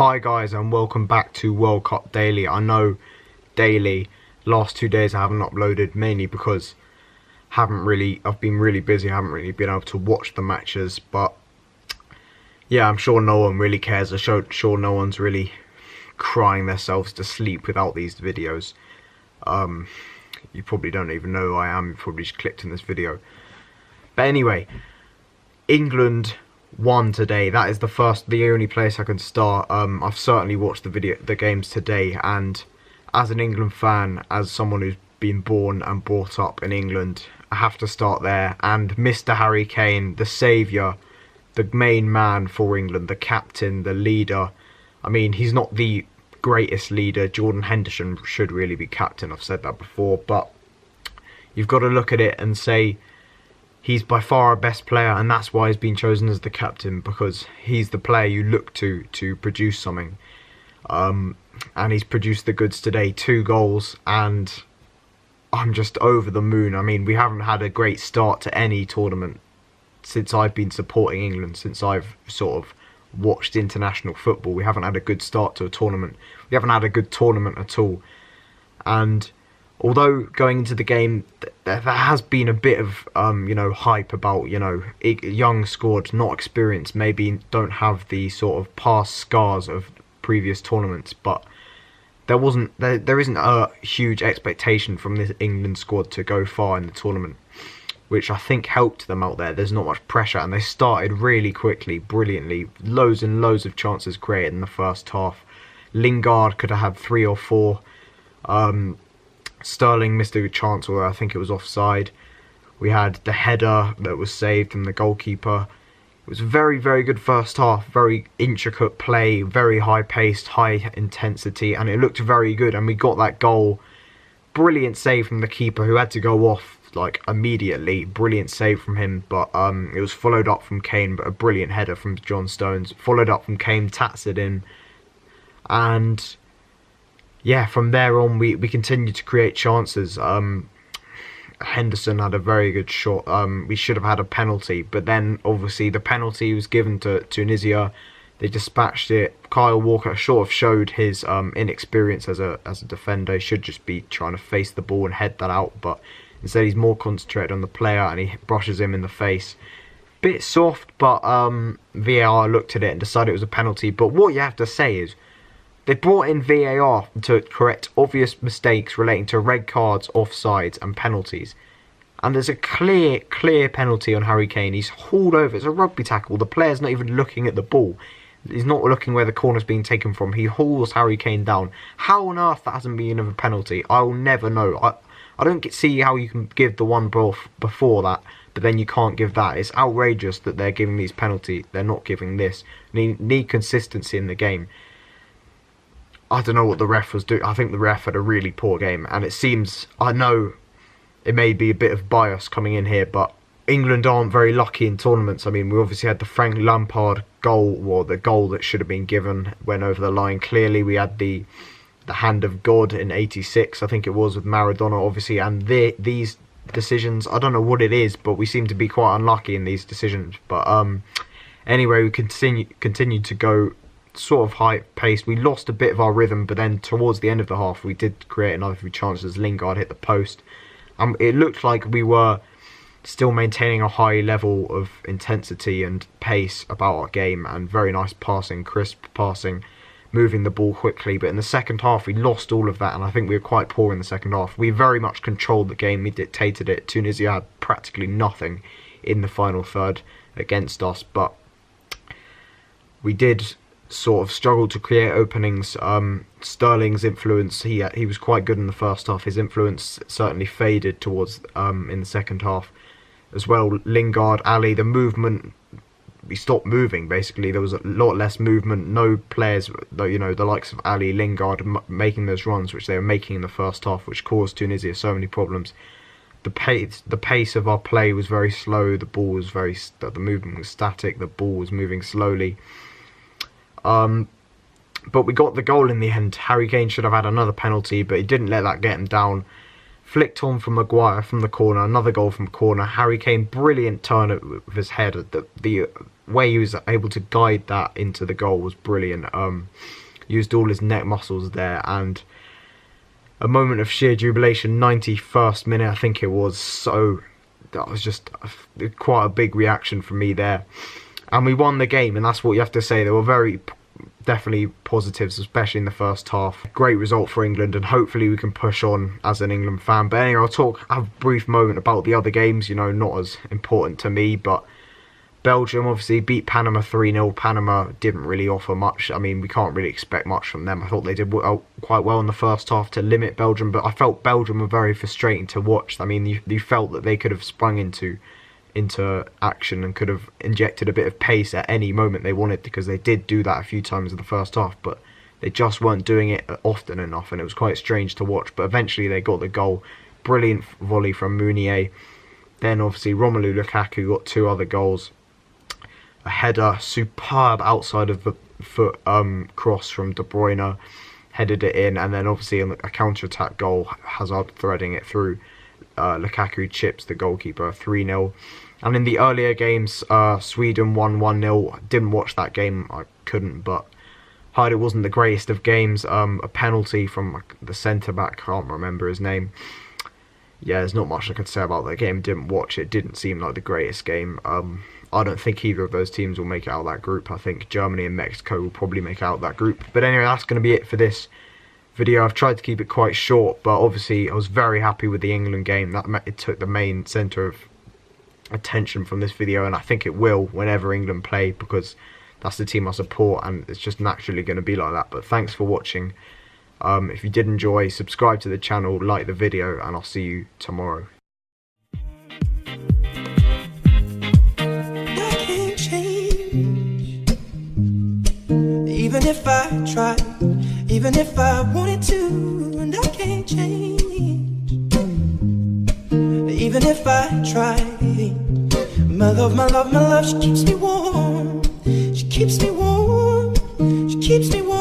Hi guys, and welcome back to World Cup Daily. I know daily last 2 days I haven't uploaded, mainly because I've been really busy. I haven't really been able to watch the matches, but yeah, I'm sure no one really cares. I'm sure no one's really crying themselves to sleep without these videos. You probably don't even know who I am. You probably just clicked in this video. But anyway, England won today. That is the only place I can start. I've certainly watched the games today, and as an England fan, as someone who's been born and brought up in England, I have to start there. And Mr. Harry Kane, the saviour, the main man for England, the captain, the leader. I mean, he's not the greatest leader. Jordan Henderson should really be captain. I've said that before, but you've got to look at it and say he's by far our best player, and that's why he's been chosen as the captain, because he's the player you look to produce something. And he's produced the goods today, 2 goals, and I'm just over the moon. I mean, we haven't had a great start to any tournament since I've been supporting England, since I've sort of watched international football. We haven't had a good start to a tournament. We haven't had a good tournament at all. And although going into the game, there has been a bit of, hype about, young squad, not experienced, maybe don't have the sort of past scars of previous tournaments, but there isn't a huge expectation from this England squad to go far in the tournament, which I think helped them out there. There's not much pressure, and they started really quickly, brilliantly. Loads and loads of chances created in the first half. Lingard could have had 3 or 4. Sterling missed a good chance, although I think it was offside. We had the header that was saved from the goalkeeper. It was a very, very good first half. Very intricate play, very high-paced, high intensity, and it looked very good. And we got that goal. Brilliant save from the keeper, who had to go off like immediately. Brilliant save from him, but it was followed up from Kane, but a brilliant header from John Stones. Followed up from Kane, tats it in, and yeah, from there on we continued to create chances. Henderson had a very good shot. We should have had a penalty, but then obviously the penalty was given to Tunisia. They dispatched it. Kyle Walker sort of showed his inexperience as a defender. He should just be trying to face the ball and head that out, but instead he's more concentrated on the player, and he brushes him in the face. Bit soft, but VAR looked at it and decided it was a penalty. But what you have to say is, they brought in VAR to correct obvious mistakes relating to red cards, offsides and penalties. And there's a clear penalty on Harry Kane. He's hauled over. It's a rugby tackle. The player's not even looking at the ball. He's not looking where the corner's being taken from. He hauls Harry Kane down. How on earth that hasn't been a penalty, I will never know. I don't see how you can give the one before that, but then you can't give that. It's outrageous that they're giving these penalties. They're not giving this. Need consistency in the game. I don't know what the ref was doing. I think the ref had a really poor game, and it seems, I know it may be a bit of bias coming in here, but England aren't very lucky in tournaments. I mean, we obviously had the Frank Lampard goal, or the goal that should have been given, went over the line clearly. We had the hand of God in '86, I think it was, with Maradona, obviously, and these decisions, I don't know what it is, but we seem to be quite unlucky in these decisions. But anyway, we continued to go sort of high paced. We lost a bit of our rhythm, but then towards the end of the half we did create another few chances. Lingard hit the post. It looked like we were still maintaining a high level of intensity and pace about our game, and very nice passing, crisp passing, moving the ball quickly. But in the second half we lost all of that, and I think we were quite poor in the second half. We very much controlled the game. We dictated it. Tunisia had practically nothing in the final third against us, but we did sort of struggled to create openings. Sterling's influence, he was quite good in the first half. His influence certainly faded towards in the second half as well. Lingard, Ali, the movement, we stopped moving basically. There was a lot less movement. No players, the likes of Ali, Lingard making those runs which they were making in the first half, which caused Tunisia so many problems. The pace of our play was very slow. The movement was static. The ball was moving slowly. But we got the goal in the end. Harry Kane should have had another penalty, but he didn't let that get him down. flicked on from Maguire from the corner, another goal from corner. Harry Kane, brilliant turn with his head. The way he was able to guide that into the goal was brilliant. Used all his neck muscles there, and a moment of sheer jubilation. 91st minute, I think it was. So that was just quite a big reaction from me there, and we won the game, and that's what you have to say. There were definitely positives, especially in the first half. Great result for England, and hopefully we can push on as an England fan. But anyway, I'll have a brief moment about the other games, you know, not as important to me. But Belgium obviously beat Panama 3-0. Panama didn't really offer much. I mean, we can't really expect much from them. I thought they did quite well in the first half to limit Belgium, but I felt Belgium were very frustrating to watch. I mean, you felt that they could have sprung into action and could have injected a bit of pace at any moment they wanted, because they did do that a few times in the first half, but they just weren't doing it often enough, and it was quite strange to watch. But eventually they got the goal. Brilliant volley from Meunier. Then obviously Romelu Lukaku got 2 other goals. A header, superb outside of the foot cross from De Bruyne, headed it in, and then obviously a counter-attack goal, Hazard threading it through. Lukaku chips the goalkeeper, 3-0. And in the earlier games, Sweden won 1-0. Didn't watch that game, I couldn't, but heard it wasn't the greatest of games. A penalty from the centre-back, can't remember his name. Yeah, there's not much I could say about that game. Didn't watch it, didn't seem like the greatest game. I don't think either of those teams will make it out of that group. I think Germany and Mexico will probably make out of that group. But anyway, that's going to be it for this video. I've tried to keep it quite short, but obviously I was very happy with the England game. It took the main centre of attention from this video, and I think it will whenever England play, because that's the team I support, and it's just naturally going to be like that. But thanks for watching. If you did enjoy, subscribe to the channel, like the video, and I'll see you tomorrow. Even if I tried, even if I wanted to, and I can't change. Even if I tried, my love, my love, my love, she keeps me warm. She keeps me warm. She keeps me warm.